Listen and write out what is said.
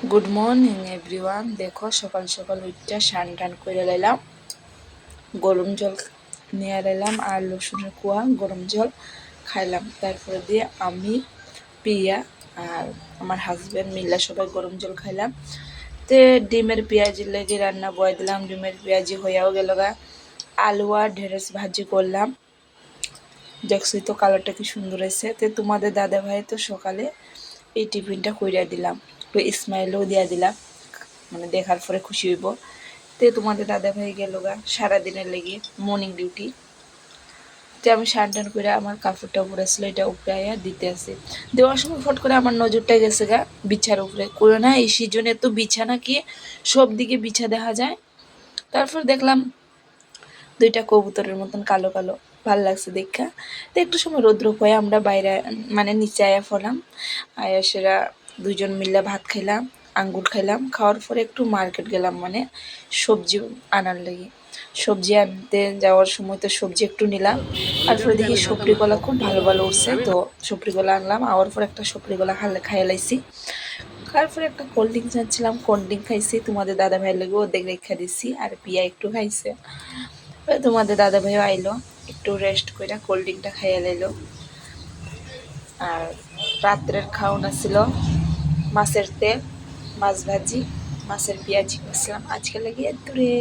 Good morning everyone. দেখো সকাল সকাল উঠটা স্নান টান করে লাইলাম, গরম জল নিয়ে লাইলাম আর রসুনের কুয়া গরম জল খাইলাম। তারপরে দিয়ে আমি পিয়া আর আমার হাজব্যান্ড মিল্লা সবাই গরম জল খাইলাম। তে ডিমের পেঁয়াজি লেগে রান্না বয়ে দিলাম। ডিমের পেঁয়াজি হইয়াও গেল গা। আলু আর ঢেঁড়স ভাজি করলাম। দেখছি তো কালারটা কি সুন্দর হয়েছে। তো তোমাদের দাদা ভাই তো সকালে এই টিফিনটা কইরা দিলাম, তো ইসমাইলও দিয়া দিলাম, মানে দেখার পরে খুশি হইব। তো তোমাদের দাদা ভাই গেল গা সারাদিনের লেগে মর্নিং ডিউটি। তো আমি স্নান টান করে আমার কাপড়টা উপরে ছিল, এটা উপরে আয়া দিতে আসি। দেওয়ার সময় ফট করে আমার নজরটা গেছে গা বিছার উপরে। করে না এই সিজনে তো বিছানা কি সব দিকে বিছা দেখা যায়। তারপর দেখলাম দুইটা কবুতরের মতন কালো কালো, ভাল লাগছে দেখা। তো একটু সময় রৌদ্র হয়ে আমরা বাইরে মানে নিচে আয়া ফেলাম। আয়া সেরা দুজন মিলে ভাত খাইলাম, আঙ্গুর খাইলাম। খাওয়ার পরে একটু মার্কেট গেলাম, মানে সবজি আনার লাগি। সবজি আনতে যাওয়ার সময় তো সবজি একটু নিলাম। তারপরে দেখি সবরি গলা খুব ভালো ভালো উঠছে, তো সবরি গলা আনলাম। আওয়ার পর একটা সবরি গলা খাইয়ে লাইছি। তারপরে একটা কোল্ড ড্রিঙ্কস আনছিলাম, কোল্ড ড্রিঙ্ক খাইছি। তোমাদের দাদা ভাইয়ের লেগেও দেখ রেখা দিছি, আর পিয়া একটু খাইছে। তোমাদের দাদা ভাইও আইলো, একটু রেস্ট করে কোল্ড ড্রিঙ্কটা খাইয়ে লাইলো। আর রাত্রের খাওয়ানো ছিল মাছের তেল, মাছ ভাজি, মাছের পেঁয়াজি করছিলাম আজকে লাগিয়ে দূরে।